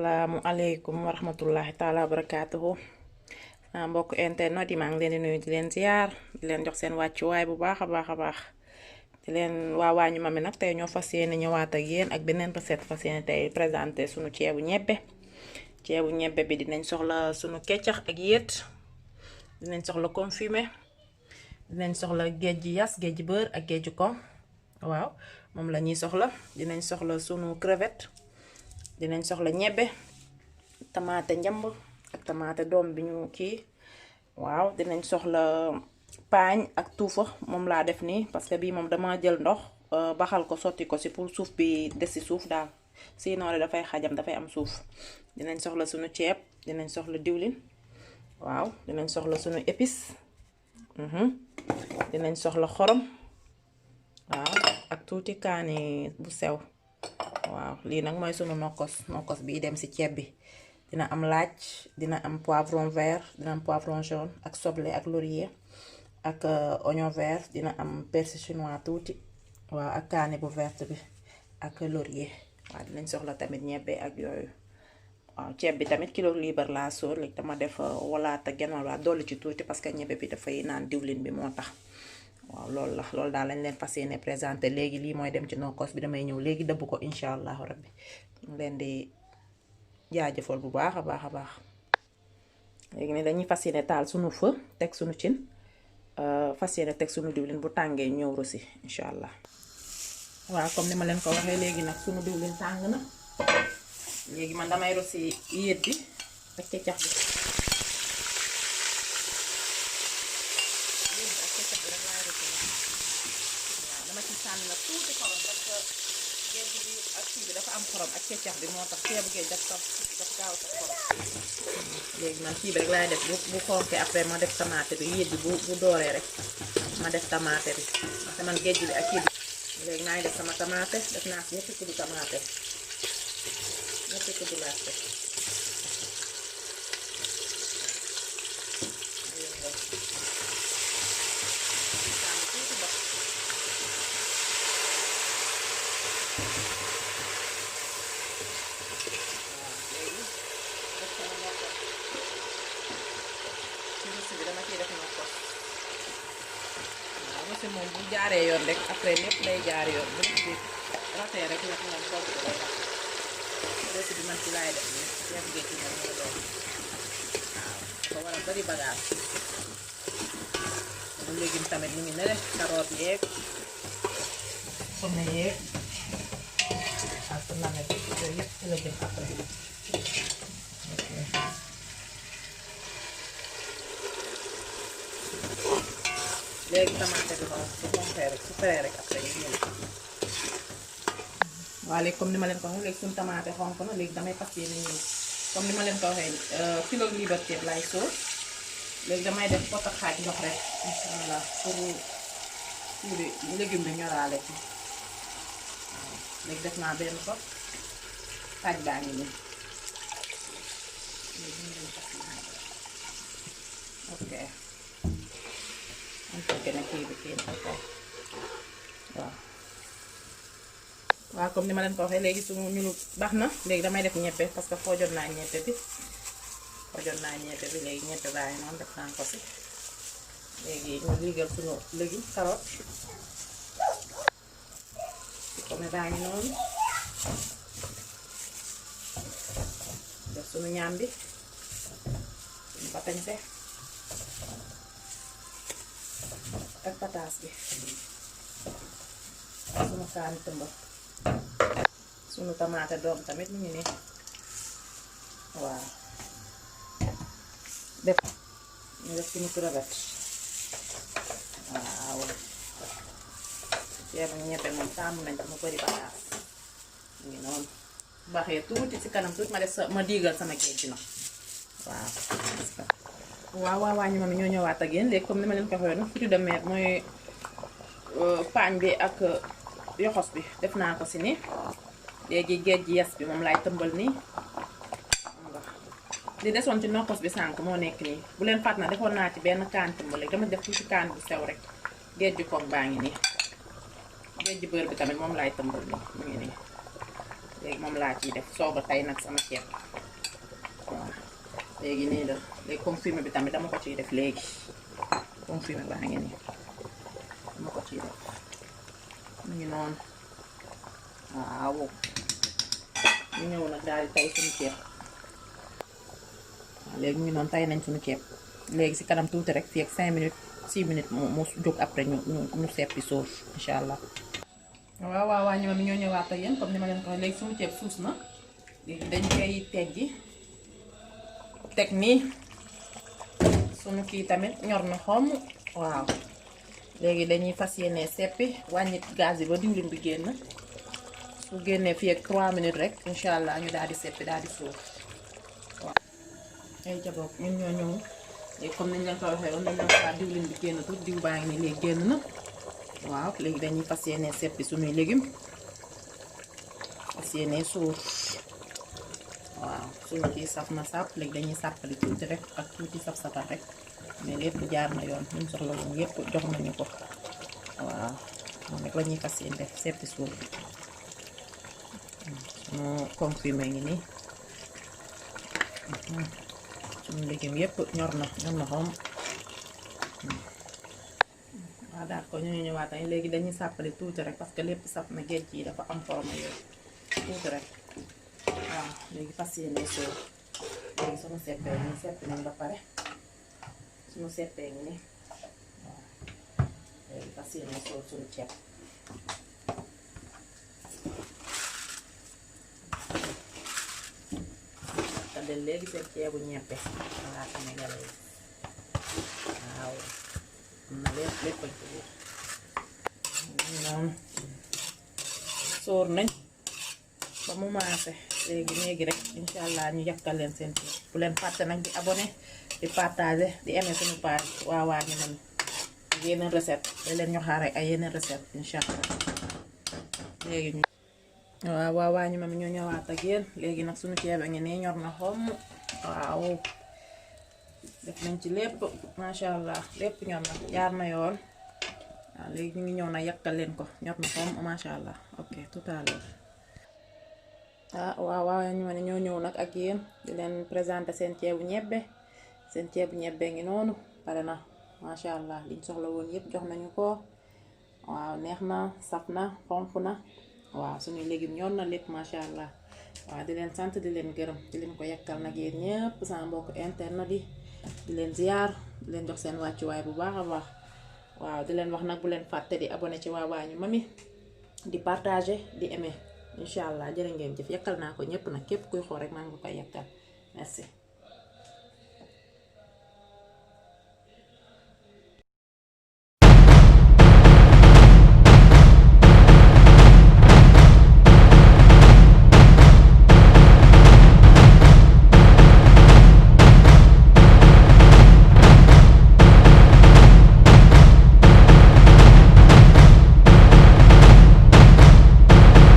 asalaamualeykum wa rahmatullahi taala wa barakaatuhu mbokk internet yi maa ngi leen di nuyu di leen ziar di leen jox seen wàccuwaay bu baax a baax di leen waa waañu mami nag tey ñoo fas yéene ñëwaat ak yéen ak beneen recette fas yéene tey présenté sunu ceebu ñebbe bi dinañ soxla sunu keccax ak yéet dinañ soxla confumé dinañ soxla géej yas géej beurre ak géej ko waaw moom la ñuy soxla dinañ soxla sunu crevette dinañ soxla ñebbe tamaate njamb ak tamaate doom bi ñu kii waaw dinañ soxla paañ ak tuufa moom laa def nii parce que bii moom dama jël ndox baxal ko sotti ko ci pour suuf bi des ci suuf daal sinon dafay xajam dafay am suuf dinañ soxla sunu ceeb dinañ soxla diwlin waaw dinañ soxla sunu épice dinañ soxla xorom waaw ak tuuti kaani bu sew waaw lii nag mooy sunu nokkos bi dem ci ceeb bi dina am laaj dina am poivron vert dina am poivron jaune ak soble ak laurier ak oignon vert dina am persil chinois tuuti waaw ak kaani bu verte bi ak laurier waaw dinañ soxla tamit ñebbe ak yooyu waaw ceeb bi tamit kilo liibar laa sóor léegi dama def walaata genn wala dolli ci tuuti parce que ñebbe bi dafay naan diwlin bi moo tax waaw loolu daal lañ leen fas yéene présenté léegi lii mooy dem ci nokkos bi damay ñëw léegi dëbb ko incha allahu rabbi ñu leen di jaajëfal bu baax a baax léegi ne dañuy fas yéene taal sunu feu teg sunu cin fas yéene teg sunu diwlin bu tàngee ñëw rosi incha allah waaw comme ni ma leen ko waxee léegi nag sunu diwlin tàng na léegi man damay rosi yéet bi ak keccax bi dama ci sànni nag tuuti xorom parce que géej bi ak kii bi dafa am xorom ak keccax bi moo tax ceebu géej daf gaaw sa xorom léegi man kii bi rek laay def bu xonkee après ma def tamaate bi yéet bi bu dooree rek ma def tamaate bi parce que man géej bi ak kii bi léegi maa ngi def sama tamaate def naa si ñetti kuddu tamaate ñetti kuddu laa def dama ciy def nokkos waaw rosi moom bu jaaree yoon rek après lépp day jaar yoon bu bi ratee rek nag moom togg ko day tax rosi bi man ci laay def ni ceeb géej gi moom moo doon waaw dafa war a bari bagage bu légume tamit mu ngi ne rek carotte yeeg pomme yeeg ak navet yooyu yëpp ci la jëm après léegi tamaate bi moom su xonkee rek su feree rek après ñu ñëw waaw léegi comme ni ma leen ko waxee léegi suñu tamaate xonk na léegi damay fas yéene ñëw comme ni ma leen ko waxee kilo liibar ceeb laay sóor léegi damay def pot ak xaaj ndox rek incha allah pour kii bi légume bi ñoraale ci waaw léegi def naa benn pot xaaj baa ngi nii ok waaw comme ni ma leen ko waxee léegi suñu ñu baax na léegi damay def ñebbe parce que xoojoon naa ñebbe bi léegi ñebbe baa ngi noonu def naa ko si léegi ñu liigal suñu légume carotte comme baa ngi noonu def suñu ñaam bi suñu batañse ak pataas bi sunu kaani tëmba sunu tamaate doom tamit mu ngi nii waaw ñu def sunu crevette waaw ceebu ñebbe moom taamu nañ ko mu bari pataas mu ngi noonu baxee tuuti ci kanam tuuti ma def ma diigal sama géej gi nag waaw waañu ma mi ñoo ñëwaat ak yéen léegi comme ni ma leen ko waxee woon fruits de mer mooy paañ bi ak yoxos bi def naa ko si ni léegi géej gi yes bi moom laay tëmbal nii li desoon ci nokkos bi sànq moo nekk nii bu leen fàtt na defoon naa ci benn kaan tëmbal léegi dama def tuuti kaan bu sew rek géej gi koog baa ngi nii géej gi beurre bi tamit moom laay tëmbal nii mu ngi nii léegi moom laa ciy def soog a tey nag sama ceeb waaw léegi nii la léegi confirmé bi tamit dama ko ciy def léegi confirmé baa ngi nii dama ko ciy def mu ngi noonu waaw ñu ñëw nag daal di tey suñu ceeb waaw léegi mu ngi noonu tey nañ suñu ceeb léegi si kanam tuuti rek fii ak 5 minutes 6 minutes mu jóg après ñu seppi sóor incha allah. waaw waa ñoom ñoo ñëwaat ak yéen comme ni ma leen ko waxee léegi suñu ceeb suus na léegi dañ koy teggi teg nii suñu kii tamit ñor na xomm waaw léegi dañuy fas yéene seppi wàññi gaz yi ba diwlin bi génn su génnee fii ak 3 minutes rek incha allah ñu daal di seppi daal di suuf waaw. ay jaboot ñun ñoo ñëw léegi comme niñ leen ko waxee woon dañ leen ko diwlin bi génn tuuti diw baa ngi nii léegi génn na waaw léegi dañuy fas yéene seppi suñuy légumes fas yéene suur waaw suñu kii saf na sàpp léegi dañuy sàppali tuuti rek ak tuuti saf-safal rek mais lépp jaar na yoon ñu soxla woon yépp jox nañu ko waaw moom rek la ñuy fas yéene def seppi suur suñu confirmé ngi nii suñu légumes yépp ñor na xom waaw daal ko ñu ñëwaat nañ léegi dañuy sàppali tuuti rek parce que lépp saf na géej yi dafa am forme yooyu tuuti rek waaw léegi fas yéene sóor léegi suñu seppee ñu seppi nañ ba pare suñu seppee ngi ni waaw léegi fas yéene sóor suñu ceeb te de léegi seen ceebu ñebbe waa Sénégalais waaw am na lépp ak biir noonu sóor nañ ba mu maase léegi rek incha allah ñu yàkkal leen seen ceeb bu leen fàtte nag di abonné di partager di aimer suñu page waa ñu man ak yeneen recette da leen ñu xaar ay yeneen recette incha allah léegi ñu waa ñu mam ñoo ñëwaat ak yéen léegi nag suñu ceeb a ngi nii ñor na xomm waaw def nañ ci lépp macha allah lépp ñor na jaar na yoon waaw léegi ñu ngi ñëw na yàkkal leen ko ñor na xomm macha allah ok tout à l'heure waaw ñu ma ne ñoo ñëw nag ak yéen di leen présenter seen ceebu ñebbe ngi noonu pare na macha allah liñ soxla woon yépp jox nañu ko waaw neex na saf na xonq na waaw suñuy légumes ñor na lépp macha allah waaw di leen sant di leen gërëm di leen ko yàkkal nag yéen ñëpp sama mbokk internet yi di leen ziar di leen jox seen wàccuwaay bu baax a baax waaw di leen wax nag bu leen fàtte di abonné ci waa ñu mami di partager di aimer incha allah jërë ngeen jëf yàkkal naa ko ñëpp nag képp kuy xool rek maa ngi koy yàkkal merci.